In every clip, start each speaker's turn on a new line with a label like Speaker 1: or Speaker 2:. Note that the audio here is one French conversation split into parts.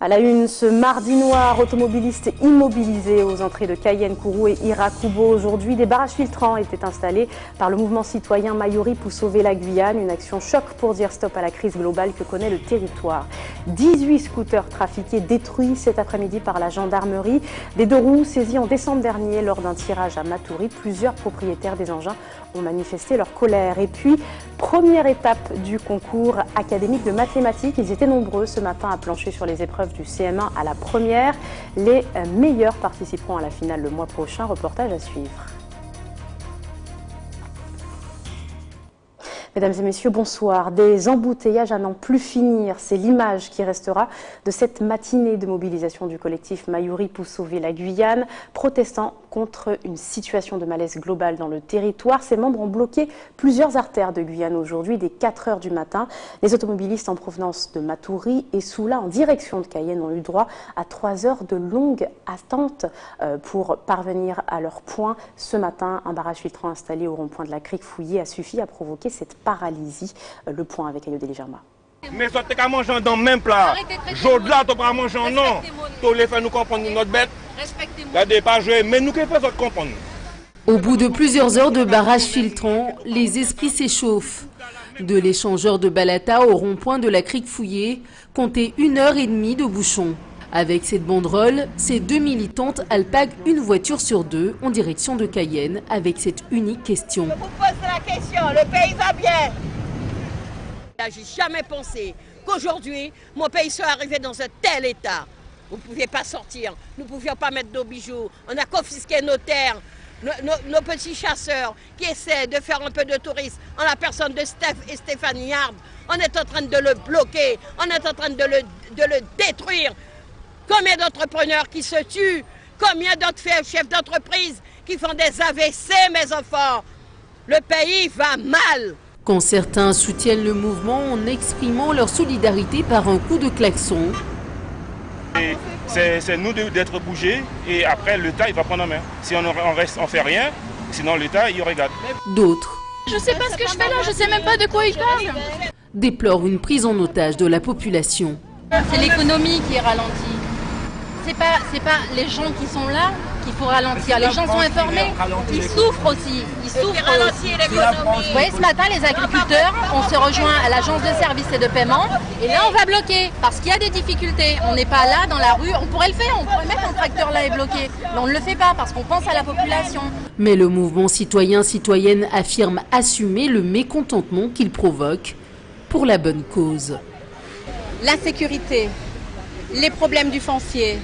Speaker 1: À la une, ce mardi noir, automobilistes immobilisés aux entrées de Cayenne, Kourou et Irakubo. Aujourd'hui, des barrages filtrants étaient installés par le mouvement citoyen Mayuri pour sauver la Guyane. Une action choc pour dire stop à la crise globale que connaît le territoire. 18 scooters trafiqués détruits cet après-midi par la gendarmerie. Des deux roues saisies en décembre dernier lors d'un tirage à Maturi. Plusieurs propriétaires des engins ont manifesté leur colère. Et puis, première étape du concours académique de mathématiques. Ils étaient nombreux ce matin à plancher sur les épreuves du CM1 à la première. Les meilleurs participeront à la finale le mois prochain. Reportage à suivre. Mesdames et messieurs, bonsoir. Des embouteillages à n'en plus finir, c'est l'image qui restera de cette matinée de mobilisation du collectif Mayuri pour sauver la Guyane, protestant contre une situation de malaise global dans le territoire. Ses membres ont bloqué plusieurs artères de Guyane aujourd'hui dès 4 h du matin. Les automobilistes en provenance de Maturi et Soula en direction de Cayenne ont eu droit à 3 heures de longue attente pour parvenir à leur point. Ce matin, un barrage filtrant installé au rond-point de la Crique Fouillée a suffi à provoquer cette paralysie. Le point avec Ayodelie Germain.
Speaker 2: Mais ça t'es qu'à manger dans le même plat. Jour-là, tu pas manger en non. Tu les fais nous comprendre notre bête. Regardez pas jouer, mais nous qui faisons comprendre.
Speaker 3: Au bout de plusieurs heures de barrage filtrant, les esprits s'échauffent. De l'échangeur de Balata au rond-point de la Crique Fouillée, comptez 1h30 de bouchon. Avec cette banderole, ces deux militantes alpaguent une voiture sur deux en direction de Cayenne avec cette unique question.
Speaker 4: Je vous pose la question, le pays va bien? J'ai jamais pensé qu'aujourd'hui, mon pays soit arrivé dans un tel état. Vous ne pouviez pas sortir, nous ne pouvions pas mettre nos bijoux, on a confisqué nos terres, nos petits chasseurs qui essaient de faire un peu de tourisme en la personne de Steph et Stéphanie Yard. On est en train de le bloquer, on est en train de le détruire. Combien d'entrepreneurs qui se tuent? Combien d'autres chefs d'entreprise qui font des AVC, mes enfants? Le pays va mal.
Speaker 3: Quand certains soutiennent le mouvement en exprimant leur solidarité par un coup de klaxon.
Speaker 2: C'est nous d'être bougés et après l'État il va prendre en main. Si on reste, on fait rien, sinon l'État il regarde.
Speaker 3: D'autres.
Speaker 5: Je sais pas ce que je fais là, je sais même pas de quoi ils parlent.
Speaker 3: Déplorent une prise en otage de la population.
Speaker 5: C'est l'économie qui est ralentie. C'est pas les gens qui sont là qu'il faut ralentir. Les gens sont informés, ils souffrent aussi. Ils souffrent aussi. Vous voyez, ce matin, les agriculteurs, on se rejoint à l'agence de services et de paiement. Et là, on va bloquer parce qu'il y a des difficultés. On n'est pas là dans la rue. On pourrait le faire, on pourrait mettre un tracteur là et bloquer. Mais on ne le fait pas parce qu'on pense à la population.
Speaker 3: Mais le mouvement citoyen-citoyenne affirme assumer le mécontentement qu'il provoque pour la bonne cause.
Speaker 6: L'insécurité, les problèmes du foncier,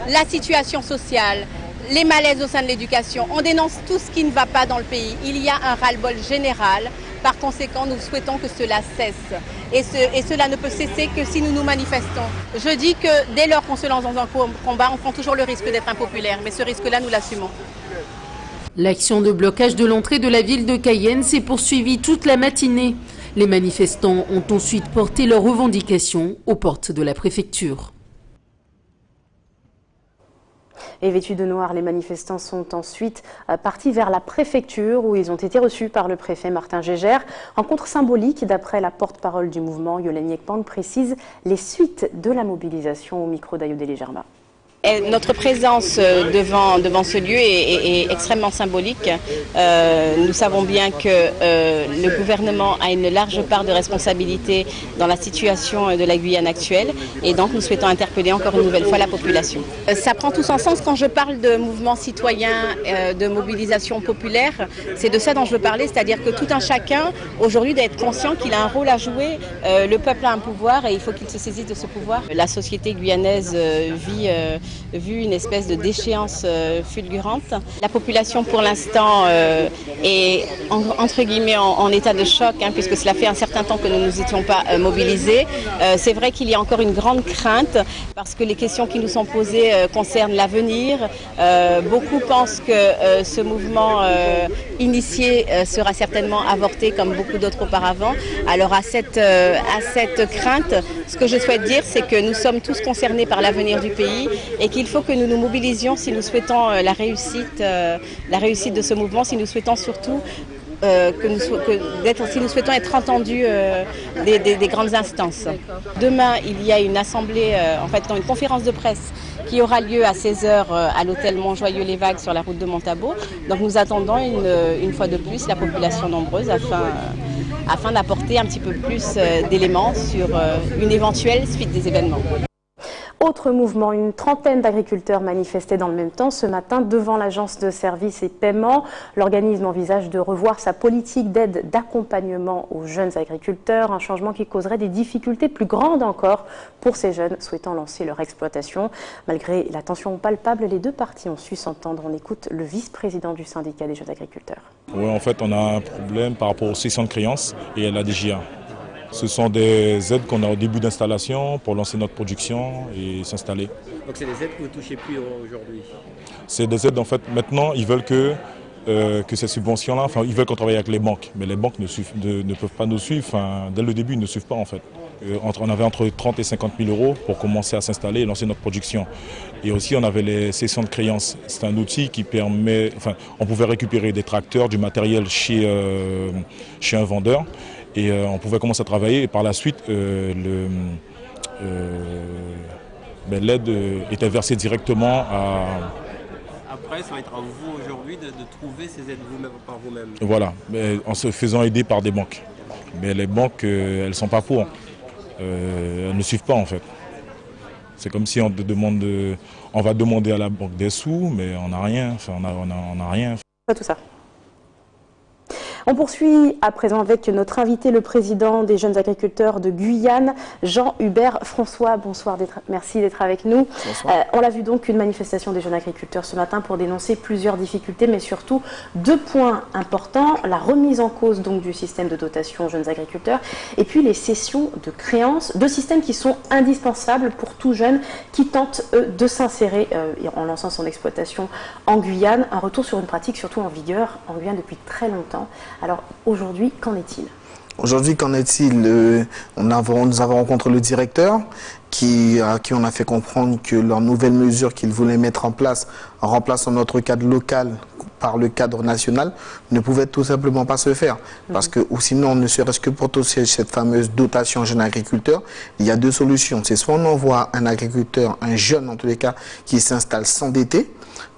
Speaker 6: la situation sociale, les malaises au sein de l'éducation. On dénonce tout ce qui ne va pas dans le pays. Il y a un ras-le-bol général. Par conséquent, nous souhaitons que cela cesse. Et cela ne peut cesser que si nous nous manifestons. Je dis que dès lors qu'on se lance dans un combat, on prend toujours le risque d'être impopulaire. Mais ce risque-là, nous l'assumons.
Speaker 3: L'action de blocage de l'entrée de la ville de Cayenne s'est poursuivie toute la matinée. Les manifestants ont ensuite porté leurs revendications aux portes de la préfecture.
Speaker 1: Et vêtus de noir, les manifestants sont ensuite partis vers la préfecture où ils ont été reçus par le préfet Martin Gégère. Rencontre symbolique, d'après la porte-parole du mouvement, Yolène Yekpang précise les suites de la mobilisation au micro d'Ayodelie Germain.
Speaker 6: Notre présence devant ce lieu est extrêmement symbolique. Nous savons bien que le gouvernement a une large part de responsabilité dans la situation de la Guyane actuelle et donc nous souhaitons interpeller encore une nouvelle fois la population. Ça prend tout son sens quand je parle de mouvement citoyen, de mobilisation populaire. C'est de ça dont je veux parler, c'est-à-dire que tout un chacun aujourd'hui doit être conscient qu'il a un rôle à jouer. Le peuple a un pouvoir et il faut qu'il se saisisse de ce pouvoir. La société guyanaise vu une espèce de déchéance fulgurante. La population pour l'instant est entre guillemets en état de choc puisque cela fait un certain temps que nous ne nous étions pas mobilisés. C'est vrai qu'il y a encore une grande crainte parce que les questions qui nous sont posées concernent l'avenir. Beaucoup pensent que ce mouvement initié sera certainement avorté comme beaucoup d'autres auparavant. Alors à cette crainte, ce que je souhaite dire c'est que nous sommes tous concernés par l'avenir du pays et qu'il faut que nous nous mobilisions si nous souhaitons la réussite de ce mouvement, si nous souhaitons surtout si nous souhaitons être entendus des grandes instances. Demain, il y a une assemblée, une conférence de presse qui aura lieu à 16h à l'hôtel Montjoyeux-les-Vagues sur la route de Montabaur. Donc nous attendons une fois de plus la population nombreuse afin d'apporter un petit peu plus d'éléments sur une éventuelle suite des événements.
Speaker 1: Autre mouvement, une trentaine d'agriculteurs manifestaient dans le même temps ce matin devant l'agence de services et paiements. L'organisme envisage de revoir sa politique d'aide d'accompagnement aux jeunes agriculteurs, un changement qui causerait des difficultés plus grandes encore pour ces jeunes souhaitant lancer leur exploitation. Malgré la tension palpable, les deux parties ont su s'entendre. On écoute le vice-président du syndicat des jeunes agriculteurs.
Speaker 7: Oui, en fait, on a un problème par rapport aux cessions de créances et à la DGA. Ce sont des aides qu'on a au début d'installation pour lancer notre production et s'installer.
Speaker 8: Donc c'est des aides que vous ne touchez plus aujourd'hui?
Speaker 7: C'est des aides, en fait, maintenant, ils veulent que ces subventions-là, ils veulent qu'on travaille avec les banques. Mais les banques ne peuvent pas nous suivre, dès le début, ils ne suivent pas, en fait. On avait entre 30 et 50 000 euros pour commencer à s'installer et lancer notre production. Et aussi, on avait les cessions de créances. C'est un outil qui permet, on pouvait récupérer des tracteurs, du matériel chez un vendeur. Et on pouvait commencer à travailler et par la suite, l'aide était versée directement à...
Speaker 8: Après, ça va être à vous aujourd'hui de trouver ces aides par vous-même.
Speaker 7: Voilà, mais en se faisant aider par des banques. Mais les banques, elles ne sont pas pour. Elles ne suivent pas en fait. C'est comme si on va demander à la banque des sous, mais on n'a rien. On n'a rien.
Speaker 1: Pas tout ça. On poursuit à présent avec notre invité, le président des jeunes agriculteurs de Guyane, Jean-Hubert François. Bonsoir, merci d'être avec nous. On l'a vu donc, une manifestation des jeunes agriculteurs ce matin pour dénoncer plusieurs difficultés, mais surtout deux points importants. La remise en cause donc du système de dotation aux jeunes agriculteurs et puis les cessions de créances, deux systèmes qui sont indispensables pour tout jeune qui tente de s'insérer en lançant son exploitation en Guyane. Un retour sur une pratique surtout en vigueur en Guyane depuis très longtemps. Alors aujourd'hui, qu'en est-il?
Speaker 9: Aujourd'hui, qu'en est-il? Nous avons rencontré le directeur à qui on a fait comprendre que leurs nouvelles mesures qu'ils voulaient mettre en place en remplaçant notre cadre local par le cadre national ne pouvaient tout simplement pas se faire. Parce que, ou sinon, ne serait-ce que pour toucher cette fameuse dotation jeune agriculteur, il y a deux solutions. C'est soit on envoie un agriculteur, un jeune en tous les cas, qui s'installe s'endetter,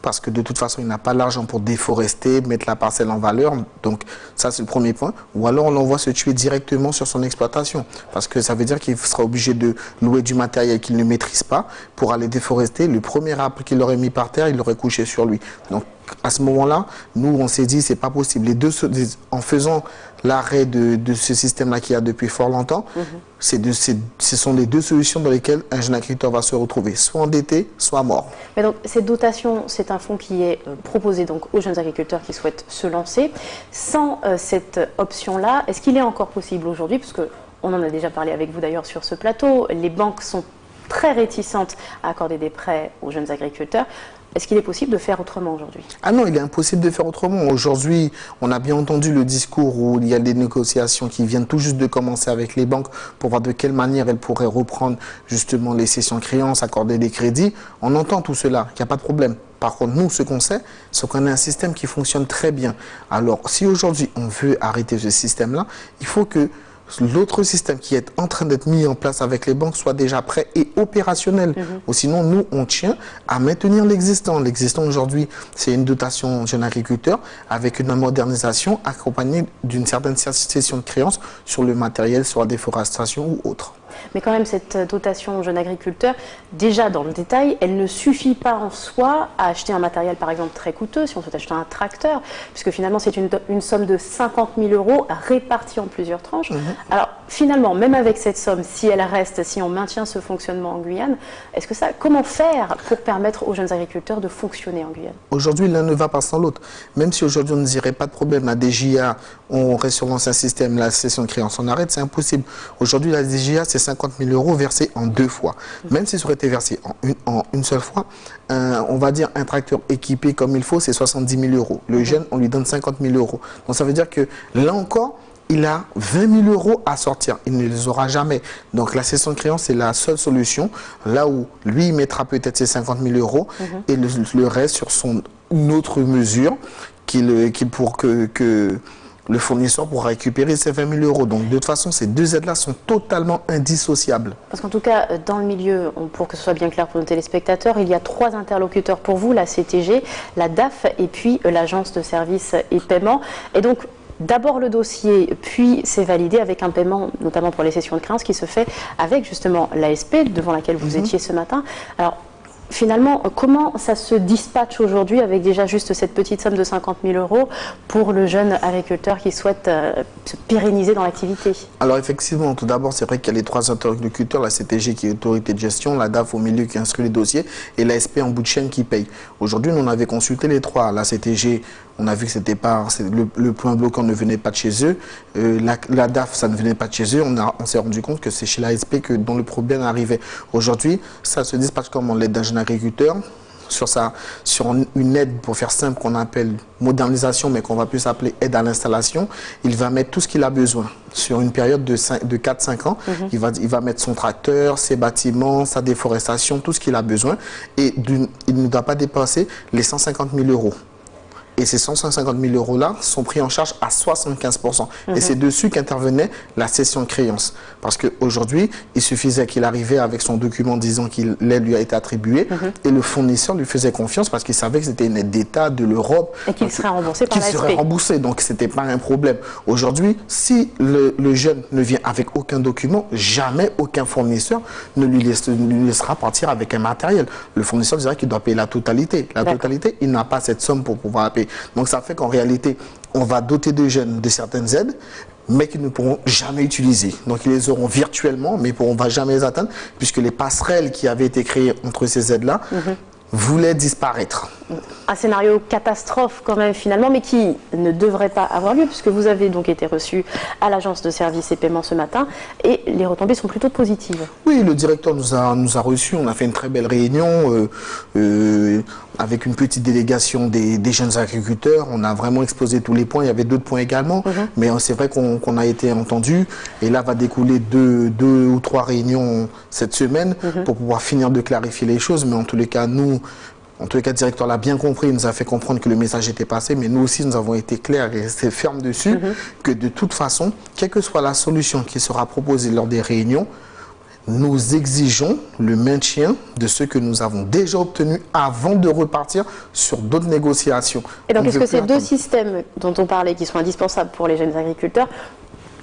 Speaker 9: parce que de toute façon, il n'a pas l'argent pour déforester, mettre la parcelle en valeur. Donc, ça, c'est le premier point. Ou alors, on l'envoie se tuer directement sur son exploitation. Parce que ça veut dire qu'il sera obligé de louer du matériel qu'il ne maîtrise pas pour aller déforester. Le premier arbre qu'il aurait mis par terre, il l'aurait couché sur lui. Donc, à ce moment-là, nous, on s'est dit, c'est pas possible. En faisant l'arrêt de ce système-là qu'il y a depuis fort longtemps, ce sont les deux solutions dans lesquelles un jeune agriculteur va se retrouver, soit endetté, soit mort.
Speaker 1: Mais donc, cette dotation, c'est un fonds qui est proposé donc aux jeunes agriculteurs qui souhaitent se lancer. Sans cette option-là, est-ce qu'il est encore possible aujourd'hui, parce qu'on en a déjà parlé avec vous d'ailleurs sur ce plateau, les banques sont très réticentes à accorder des prêts aux jeunes agriculteurs. Est-ce qu'il est possible de faire autrement aujourd'hui?
Speaker 9: Ah non, il est impossible de faire autrement. Aujourd'hui, on a bien entendu le discours où il y a des négociations qui viennent tout juste de commencer avec les banques pour voir de quelle manière elles pourraient reprendre justement les cessions de créances, accorder des crédits. On entend tout cela, il n'y a pas de problème. Par contre, nous, ce qu'on sait, c'est qu'on a un système qui fonctionne très bien. Alors, si aujourd'hui on veut arrêter ce système-là, il faut que l'autre système qui est en train d'être mis en place avec les banques soit déjà prêt et opérationnel. Ou sinon, nous, on tient à maintenir l'existant. L'existant aujourd'hui, c'est une dotation jeune agriculteur avec une modernisation accompagnée d'une certaine cession de créances sur le matériel, sur la déforestation ou autre.
Speaker 1: Mais quand même, cette dotation jeune agriculteur, déjà dans le détail, elle ne suffit pas en soi à acheter un matériel, par exemple, très coûteux, si on souhaite acheter un tracteur, puisque finalement, c'est une somme de 50 000 euros répartie en plusieurs tranches. Alors, finalement, même avec cette somme, si elle reste, si on maintient ce fonctionnement en Guyane, comment faire pour permettre aux jeunes agriculteurs de fonctionner en Guyane?
Speaker 9: Aujourd'hui, l'un ne va pas sans l'autre. Même si aujourd'hui, on ne dirait pas de problème, la DGA, on reste sur l'ancien système, la cession de créance, on arrête, c'est impossible. Aujourd'hui, la DGA, c'est 50 000 euros versés en deux fois. Même si ça aurait été versé en une seule fois, on va dire un tracteur équipé comme il faut, c'est 70 000 euros. Le jeune, on lui donne 50 000 euros. Donc ça veut dire que là encore, il a 20 000 euros à sortir. Il ne les aura jamais. Donc la cession de créance, c'est la seule solution. Là où lui, il mettra peut-être ses 50 000 euros et le reste sur une autre mesure pour que le fournisseur pourra récupérer ces 20 000 €. Donc de toute façon, ces deux aides-là sont totalement indissociables.
Speaker 1: Parce qu'en tout cas, dans le milieu, pour que ce soit bien clair pour nos téléspectateurs, il y a 3 interlocuteurs pour vous, la CTG, la DAF et puis l'Agence de services et paiement. Et donc, d'abord le dossier, puis c'est validé avec un paiement, notamment pour les cessions de créances, qui se fait avec justement l'ASP, devant laquelle vous étiez ce matin. Alors, finalement, comment ça se dispatche aujourd'hui avec déjà juste cette petite somme de 50 000 € pour le jeune agriculteur qui souhaite se pérenniser dans l'activité?
Speaker 9: Alors effectivement, tout d'abord, c'est vrai qu'il y a les 3 interlocuteurs, la CTG qui est autorité de gestion, la DAF au milieu qui instruit les dossiers et l'ASP en bout de chaîne qui paye. Aujourd'hui, nous on avait consulté les 3. La CTG, on a vu que c'était pas le point bloquant ne venait pas de chez eux. La DAF, ça ne venait pas de chez eux. On s'est rendu compte que c'est chez l'ASP dont le problème arrivait. Aujourd'hui, ça se dispatche comme l'aide d'un jeune agriculteur sur une aide, pour faire simple, qu'on appelle modernisation, mais qu'on va plus appeler aide à l'installation. Il va mettre tout ce qu'il a besoin. Sur une période de 4-5 ans, il va mettre son tracteur, ses bâtiments, sa déforestation, tout ce qu'il a besoin. Et il ne doit pas dépasser les 150 000 €. Et ces 150 000 € là sont pris en charge à 75%. Et c'est dessus qu'intervenait la cession de créance. Parce qu'aujourd'hui, il suffisait qu'il arrivait avec son document disant que l'aide lui a été attribuée et le fournisseur lui faisait confiance parce qu'il savait que c'était une aide d'État de l'Europe.
Speaker 1: Et qu'il serait remboursé par l'ASP.
Speaker 9: Qu'il serait remboursé, donc ce n'était pas un problème. Aujourd'hui, si le jeune ne vient avec aucun document, jamais aucun fournisseur ne lui laissera partir avec un matériel. Le fournisseur dira qu'il doit payer la totalité. La totalité, il n'a pas cette somme pour pouvoir payer. Donc ça fait qu'en réalité, on va doter des jeunes de certaines aides, mais qu'ils ne pourront jamais utiliser. Donc ils les auront virtuellement, mais on ne va jamais les atteindre, puisque les passerelles qui avaient été créées entre ces aides-là voulaient disparaître.
Speaker 1: Un scénario catastrophe quand même finalement, mais qui ne devrait pas avoir lieu, puisque vous avez donc été reçu à l'Agence de services et paiements ce matin, et les retombées sont plutôt positives. Oui,
Speaker 9: le directeur nous a reçus, on a fait une très belle réunion avec une petite délégation des jeunes agriculteurs. On a vraiment exposé tous les points, il y avait d'autres points également, mais c'est vrai qu'on a été entendu, et là va découler deux ou 3 réunions cette semaine pour pouvoir finir de clarifier les choses, mais en tous les cas, le directeur l'a bien compris, il nous a fait comprendre que le message était passé, mais nous aussi, nous avons été clairs et restés fermes dessus, que de toute façon, quelle que soit la solution qui sera proposée lors des réunions, nous exigeons le maintien de ce que nous avons déjà obtenu avant de repartir sur d'autres négociations.
Speaker 1: Et donc, est-ce que ces 2 systèmes dont on parlait, qui sont indispensables pour les jeunes agriculteurs,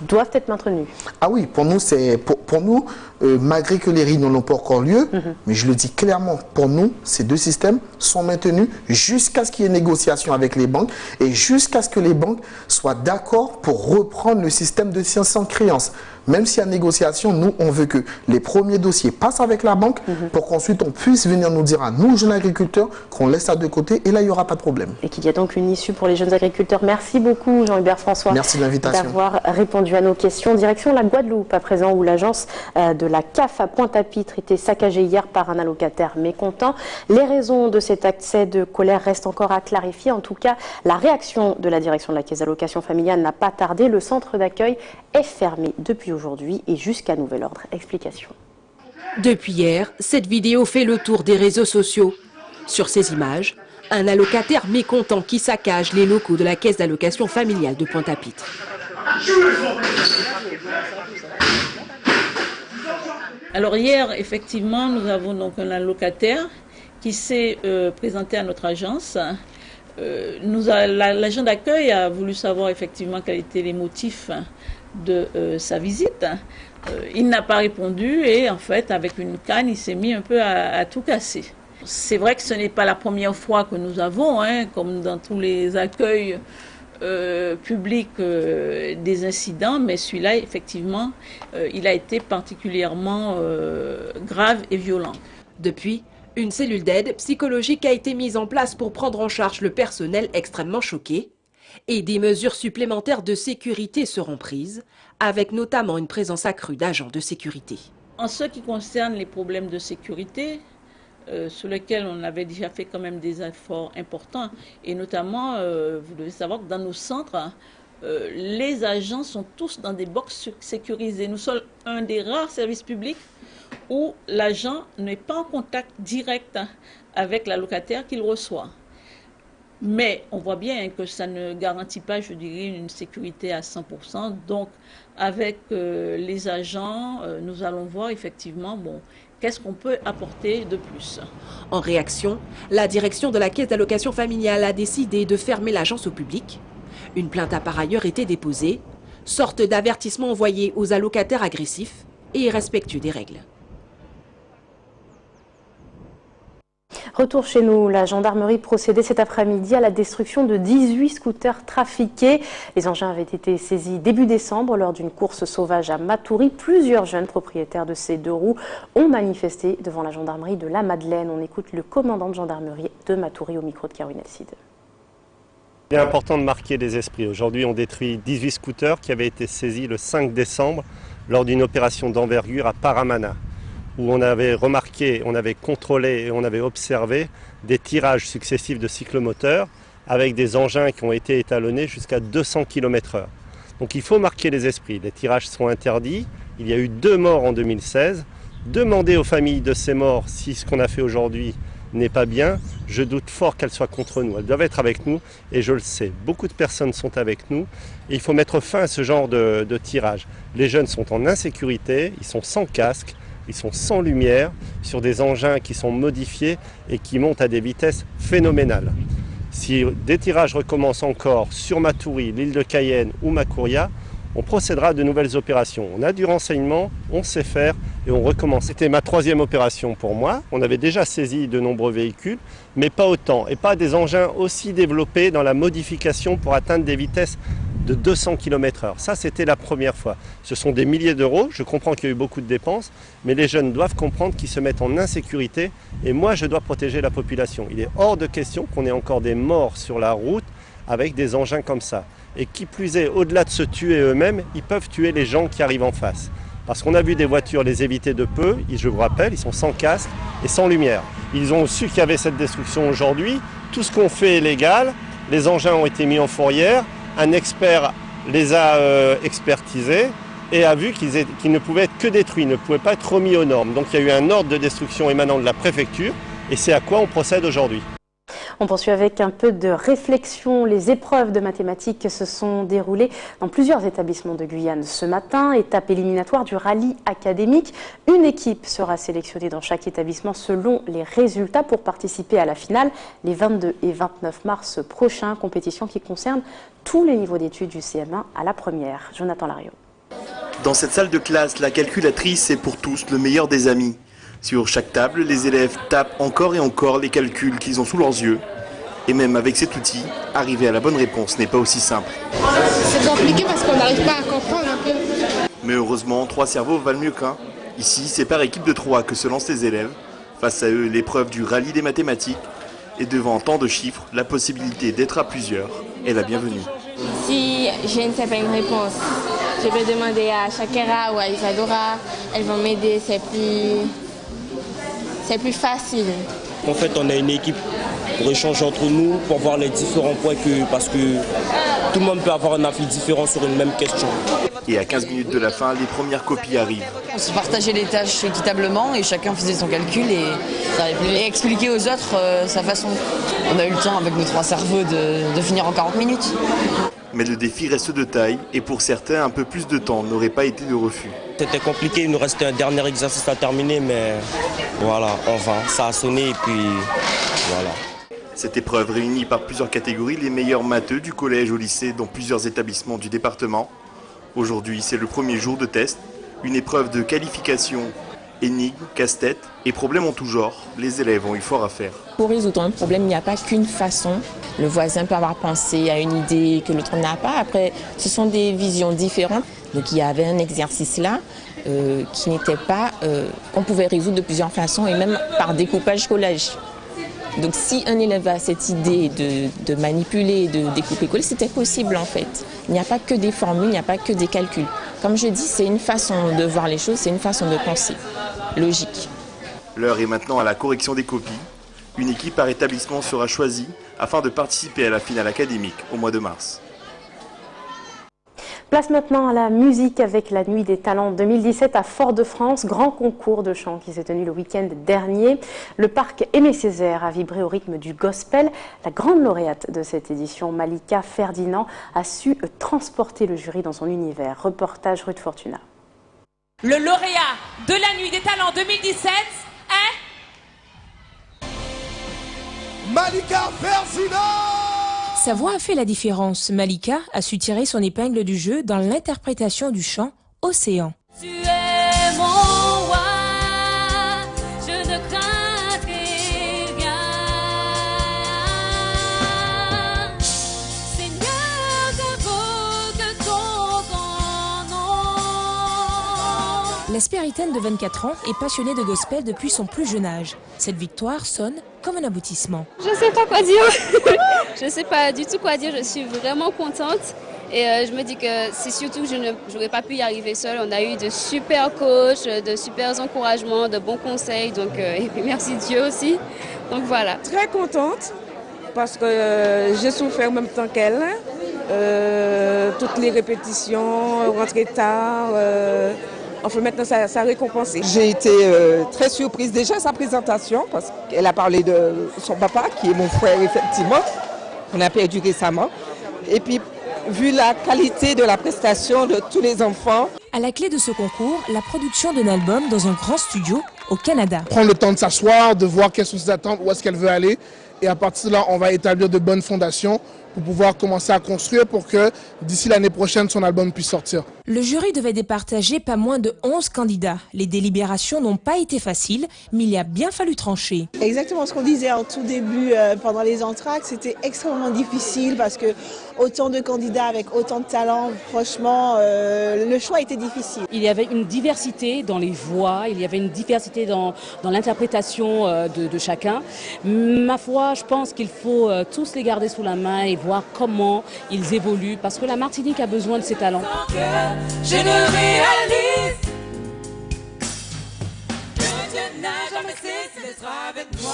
Speaker 1: doivent être maintenus?
Speaker 9: Ah oui, pour nous, malgré que les réunions n'ont pas encore lieu, mais je le dis clairement, pour nous, ces 2 systèmes sont maintenus jusqu'à ce qu'il y ait négociation avec les banques et jusqu'à ce que les banques soient d'accord pour reprendre le système de 500 créances. Même s'il y a négociation, nous, on veut que les premiers dossiers passent avec la banque pour qu'ensuite on puisse venir nous dire à nous, jeunes agriculteurs, qu'on laisse ça de côté et là, il n'y aura pas de problème.
Speaker 1: Et qu'il y a donc une issue pour les jeunes agriculteurs. Merci beaucoup, Jean-Hubert François.
Speaker 9: Merci de l'invitation.
Speaker 1: D'avoir répondu à nos questions. Direction la Guadeloupe, à présent, où l'agence de la CAF à Pointe-à-Pitre était saccagée hier par un allocataire mécontent. Les raisons de cet accès de colère restent encore à clarifier. En tout cas, la réaction de la direction de la Caisse d'allocation familiale n'a pas tardé. Le centre d'accueil est fermé depuis aujourd'hui et jusqu'à nouvel ordre. Explication.
Speaker 10: Depuis hier, cette vidéo fait le tour des réseaux sociaux. Sur ces images, un allocataire mécontent qui saccage les locaux de la Caisse d'allocation familiale de Pointe-à-Pitre.
Speaker 11: Alors hier, effectivement, nous avons donc un allocataire qui s'est présenté à notre agence. L'agent d'accueil a voulu savoir effectivement quels étaient les motifs de sa visite. Il n'a pas répondu et en fait avec une canne il s'est mis un peu à tout casser. C'est vrai que ce n'est pas la première fois que nous avons, comme dans tous les accueils publics, des incidents, mais celui-là effectivement il a été particulièrement grave et violent.
Speaker 10: Depuis, une cellule d'aide psychologique a été mise en place pour prendre en charge le personnel extrêmement choqué. Et des mesures supplémentaires de sécurité seront prises, avec notamment une présence accrue d'agents de sécurité.
Speaker 11: En ce qui concerne les problèmes de sécurité, sur lesquels on avait déjà fait quand même des efforts importants, et notamment, vous devez savoir que dans nos centres, les agents sont tous dans des box sécurisées. Nous sommes un des rares services publics où l'agent n'est pas en contact direct avec l'allocataire qu'il reçoit. Mais on voit bien que ça ne garantit pas, je dirais, une sécurité à 100%. Donc, avec les agents, nous allons voir effectivement, qu'est-ce qu'on peut apporter de plus.
Speaker 10: En réaction, la direction de la Caisse d'allocation familiale a décidé de fermer l'agence au public. Une plainte a par ailleurs été déposée, sorte d'avertissement envoyé aux allocataires agressifs et irrespectueux des règles.
Speaker 1: Retour chez nous, la gendarmerie procédait cet après-midi à la destruction de 18 scooters trafiqués. Les engins avaient été saisis début décembre lors d'une course sauvage à Matoury. Plusieurs jeunes propriétaires de ces deux roues ont manifesté devant la gendarmerie de la Madeleine. On écoute le commandant de gendarmerie de Matoury au micro de Caroline Elcide.
Speaker 12: Il est important de marquer les esprits. Aujourd'hui, on détruit 18 scooters qui avaient été saisis le 5 décembre lors d'une opération d'envergure à Paramana, où on avait remarqué, on avait contrôlé et on avait observé des tirages successifs de cyclomoteurs avec des engins qui ont été étalonnés jusqu'à 200 km/h. Donc il faut marquer les esprits. Les tirages sont interdits. Il y a eu 2 morts en 2016. Demandez aux familles de ces morts si ce qu'on a fait aujourd'hui n'est pas bien. Je doute fort qu'elles soient contre nous. Elles doivent être avec nous et je le sais. Beaucoup de personnes sont avec nous et il faut mettre fin à ce genre de tirage. Les jeunes sont en insécurité, ils sont sans casque. Ils sont sans lumière, sur des engins qui sont modifiés et qui montent à des vitesses phénoménales. Si des tirages recommencent encore sur Matoury, l'île de Cayenne ou Macouria, on procédera à de nouvelles opérations. On a du renseignement, on sait faire et on recommence. C'était ma 3e opération pour moi. On avait déjà saisi de nombreux véhicules, mais pas autant et pas des engins aussi développés dans la modification pour atteindre des vitesses de 200 km/h. Ça, c'était la première fois. Ce sont des milliers d'euros. Je comprends qu'il y a eu beaucoup de dépenses, mais les jeunes doivent comprendre qu'ils se mettent en insécurité et moi, je dois protéger la population. Il est hors de question qu'on ait encore des morts sur la route avec des engins comme ça. Et qui plus est, au-delà de se tuer eux-mêmes, ils peuvent tuer les gens qui arrivent en face. Parce qu'on a vu des voitures les éviter de peu, je vous rappelle, ils sont sans casque et sans lumière. Ils ont su qu'il y avait cette destruction aujourd'hui. Tout ce qu'on fait est légal. Les engins ont été mis en fourrière. Un expert les a expertisés et a vu qu'ils ne pouvaient être que détruits, ne pouvaient pas être remis aux normes. Donc il y a eu un ordre de destruction émanant de la préfecture et c'est à quoi on procède aujourd'hui.
Speaker 1: On poursuit avec un peu de réflexion. Les épreuves de mathématiques se sont déroulées dans plusieurs établissements de Guyane ce matin. Étape éliminatoire du rallye académique. Une équipe sera sélectionnée dans chaque établissement selon les résultats pour participer à la finale les 22 et 29 mars prochains. Compétition qui concerne tous les niveaux d'études du CM1 à la première. Jonathan Lariot.
Speaker 13: Dans cette salle de classe, la calculatrice est pour tous le meilleur des amis. Sur chaque table, les élèves tapent encore et encore les calculs qu'ils ont sous leurs yeux. Et même avec cet outil, arriver à la bonne réponse n'est pas aussi simple.
Speaker 14: C'est compliqué parce qu'on n'arrive pas à comprendre un peu.
Speaker 13: Mais heureusement, 3 cerveaux valent mieux qu'un. Ici, c'est par équipe de 3 que se lancent les élèves. Face à eux, l'épreuve du rallye des mathématiques. Et devant tant de chiffres, la possibilité d'être à plusieurs est la bienvenue.
Speaker 15: Si je ne sais pas une réponse, je peux demander à Shakira ou à Isadora. Elles vont m'aider, c'est plus facile.
Speaker 16: En fait, on a une équipe pour échanger entre nous, pour voir les différents points, parce que tout le monde peut avoir un avis différent sur une même question.
Speaker 13: Et à 15 minutes de la fin, les premières copies arrivent.
Speaker 17: On se partageait les tâches équitablement et chacun faisait son calcul et expliquait aux autres sa façon. On a eu le temps avec nos 3 cerveaux de finir en 40 minutes.
Speaker 13: Mais le défi reste de taille et pour certains, un peu plus de temps n'aurait pas été de refus.
Speaker 16: C'était compliqué, il nous restait un dernier exercice à terminer, mais voilà, enfin, ça a sonné et puis voilà.
Speaker 13: Cette épreuve réunit par plusieurs catégories les meilleurs matheux du collège au lycée dans plusieurs établissements du département. Aujourd'hui, c'est le premier jour de test, une épreuve de qualification, énigmes, casse-tête et problèmes en tout genre. Les élèves ont eu fort à faire.
Speaker 18: Pour résoudre un problème, il n'y a pas qu'une façon. Le voisin peut avoir pensé à une idée que l'autre n'a pas. Après, ce sont des visions différentes. Donc il y avait un exercice là qui n'était pas, qu'on pouvait résoudre de plusieurs façons et même par découpage collage. Donc si un élève a cette idée de manipuler, de découper, coller, c'était possible en fait. Il n'y a pas que des formules, il n'y a pas que des calculs. Comme je dis, c'est une façon de voir les choses, c'est une façon de penser, logique.
Speaker 13: L'heure est maintenant à la correction des copies. Une équipe par établissement sera choisie afin de participer à la finale académique au mois de mars.
Speaker 1: Place maintenant à la musique avec la Nuit des Talents 2017 à Fort-de-France, grand concours de chant qui s'est tenu le week-end dernier. Le parc Aimé Césaire a vibré au rythme du gospel. La grande lauréate de cette édition, Malika Ferdinand, a su transporter le jury dans son univers. Reportage Ruth Fortuna.
Speaker 19: Le lauréat de la Nuit des Talents 2017 est
Speaker 20: Malika Ferdinand.
Speaker 21: Sa voix a fait la différence. Malika a su tirer son épingle du jeu dans l'interprétation du chant Océan.
Speaker 19: Tu es mon roi, je ne craindrai rien. Seigneur, j'invoque ton grand nom.
Speaker 21: La Spéritaine de 24 ans est passionnée de gospel depuis son plus jeune âge. Cette victoire sonne comme un aboutissement.
Speaker 22: Je ne sais pas quoi dire. Je ne sais pas du tout quoi dire. Je suis vraiment contente. Et je me dis que c'est surtout que je n'aurais pas pu y arriver seule. On a eu de super coachs, de super encouragements, de bons conseils. Donc, et puis merci Dieu aussi. Donc voilà.
Speaker 23: Très contente parce que j'ai souffert en même temps qu'elle. Toutes les répétitions, rentrer tard. Enfin, maintenant, ça a récompensé.
Speaker 24: J'ai été très surprise déjà sa présentation parce qu'elle a parlé de son papa, qui est mon frère, effectivement, qu'on a perdu récemment. Et puis, vu la qualité de la prestation de tous les enfants.
Speaker 21: À la clé de ce concours, la production d'un album dans un grand studio au Canada.
Speaker 20: Prendre le temps de s'asseoir, de voir quelles sont ses attentes, où est-ce qu'elle veut aller. Et à partir de là, on va établir de bonnes fondations pour pouvoir commencer à construire pour que d'ici l'année prochaine, son album puisse sortir.
Speaker 21: Le jury devait départager pas moins de 11 candidats. Les délibérations n'ont pas été faciles, mais il a bien fallu trancher.
Speaker 25: Exactement ce qu'on disait en tout début pendant les entr'actes, c'était extrêmement difficile parce que autant de candidats avec autant de talent, franchement, le choix était difficile.
Speaker 26: Il y avait une diversité dans les voix, il y avait une diversité dans l'interprétation de chacun. Ma foi, je pense qu'il faut tous les garder sous la main et voir comment ils évoluent, parce que la Martinique a besoin de ces talents.
Speaker 19: Je ne réalise que Dieu n'a jamais cessé d'être avec moi.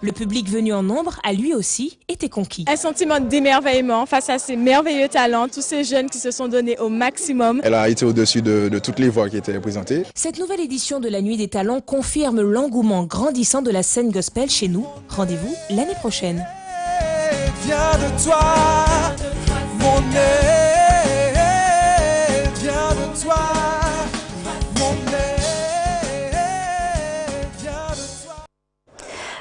Speaker 21: Le public venu en nombre a lui aussi été conquis.
Speaker 27: Un sentiment d'émerveillement face à ces merveilleux talents, tous ces jeunes qui se sont donnés au maximum.
Speaker 28: Elle a été au-dessus de toutes les voix qui étaient présentées.
Speaker 21: Cette nouvelle édition de la Nuit des Talents confirme l'engouement grandissant de la scène gospel chez nous. Rendez-vous l'année prochaine.
Speaker 20: Viens de toi, mon aile, viens de toi, mon aile, viens de toi.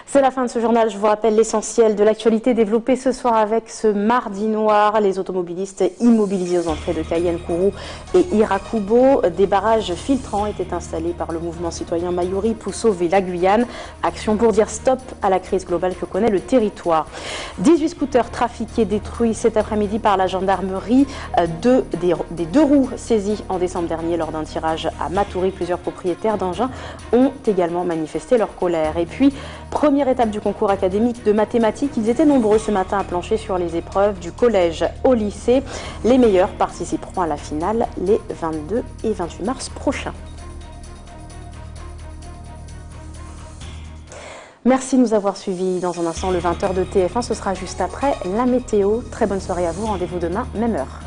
Speaker 1: C'est la fin de ce journal. Je vous rappelle l'essentiel de l'actualité développée ce soir avec ce mardi noir. Les automobilistes immobilisés aux entrées de Cayenne-Kourou et Irakubo. Des barrages filtrants étaient installés par le mouvement citoyen Mayuri pour sauver la Guyane. Action pour dire stop à la crise globale que connaît le territoire. 18 scooters trafiqués détruits cet après-midi par la gendarmerie. Des deux roues saisies en décembre dernier lors d'un tirage à Matoury. Plusieurs propriétaires d'engins ont également manifesté leur colère. Et puis, première étape du concours académique de mathématiques. Ils étaient nombreux ce matin à plancher sur les épreuves du collège au lycée. Les meilleurs participeront à la finale les 22 et 28 mars prochains. Merci de nous avoir suivis. Dans un instant, le 20h de TF1, ce sera juste après la météo. Très bonne soirée à vous. Rendez-vous demain, même heure.